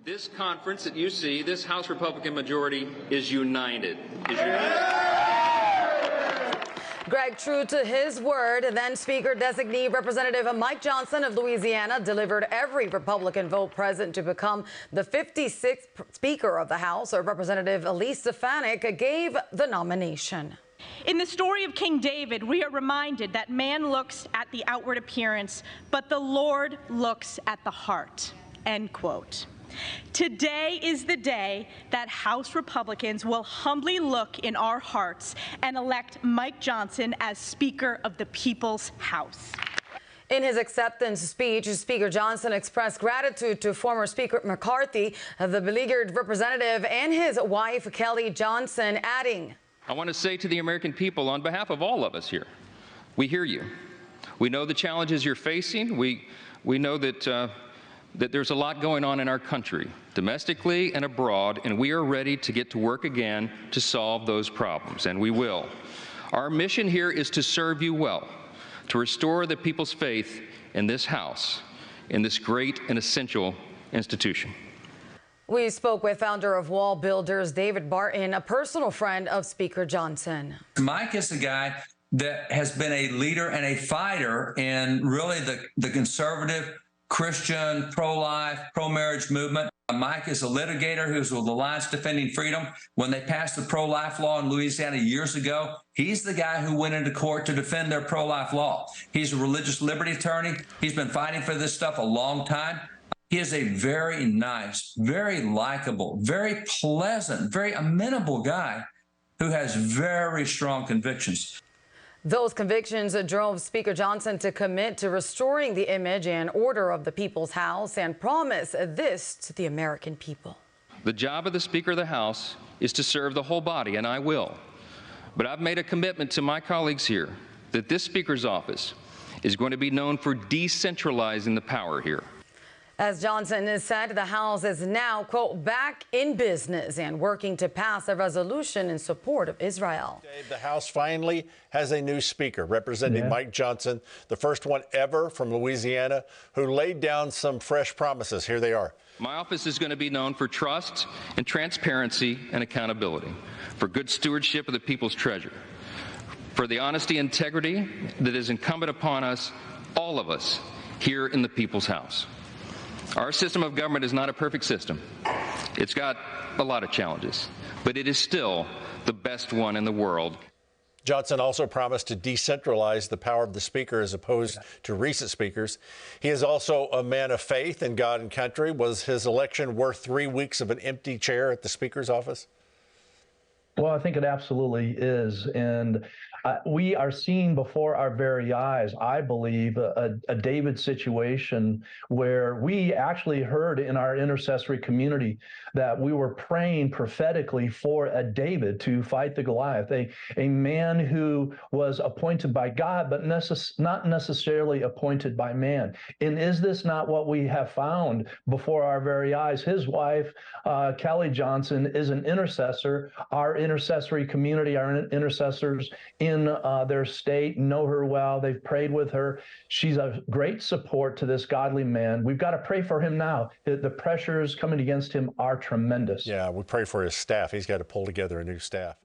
This conference that you see, this House Republican majority is united. Greg, true to his word, then Speaker designee Representative Mike Johnson of Louisiana delivered every Republican vote present to become the 56th Speaker of the House. Representative Elise Stefanik gave the nomination. In the story of King David, we are reminded that man looks at the outward appearance, but the Lord looks at the heart. End quote. Today is the day that House Republicans will humbly look in our hearts and elect Mike Johnson as Speaker of the People's House. In his acceptance speech, Speaker Johnson expressed gratitude to former Speaker McCarthy, the beleaguered representative, and his wife, Kelly Johnson, adding, I want to say to the American people, on behalf of all of us here, we hear you. We know the challenges you're facing. We know that there's a lot going on in our country, domestically and abroad, and we are ready to get to work again to solve those problems, and we will. Our mission here is to serve you well, to restore the people's faith in this House, in this great and essential institution. We spoke with founder of Wall Builders, David Barton, a personal friend of Speaker Johnson. Mike is the guy that has been a leader and a fighter in really the conservative, Christian, pro-life, pro-marriage movement. Mike is a litigator who's with Alliance Defending Freedom. When they passed the pro-life law in Louisiana years ago, he's the guy who went into court to defend their pro-life law. He's a religious liberty attorney. He's been fighting for this stuff a long time. He is a very nice, very likable, very pleasant, very amenable guy who has very strong convictions. Those convictions drove Speaker Johnson to commit to restoring the image and order of the People's House and promise this to the American people. The job of the Speaker of the House is to serve the whole body, and I will. But I've made a commitment to my colleagues here that this Speaker's office is going to be known for decentralizing the power here. As Johnson has said, the House is now, quote, back in business and working to pass a resolution in support of Israel. The House finally has a new speaker, Representative Mike Johnson, the first one ever from Louisiana, who laid down some fresh promises. Here they are. My office is going to be known for trust and transparency and accountability, for good stewardship of the people's treasure, for the honesty and integrity that is incumbent upon us, all of us, here in the People's House. Our system of government is not a perfect system. It's got a lot of challenges, but it is still the best one in the world. Johnson also promised to decentralize the power of the speaker as opposed to recent speakers. He is also a man of faith in God and country. Was his election worth 3 weeks of an empty chair at the speaker's office? Well, I think it absolutely is. And we are seeing before our very eyes, I believe, a David situation where we actually heard in our intercessory community that we were praying prophetically for a David to fight the Goliath, a man who was appointed by God, but not necessarily appointed by man. And is this not what we have found before our very eyes? His wife, Kelly Johnson, is an intercessor. Our intercessory community, our intercessors in their state know her well. They've prayed with her. She's a great support to this godly man. We've got to pray for him now. The pressures coming against him are tremendous. Yeah, we pray for his staff. He's got to pull together a new staff.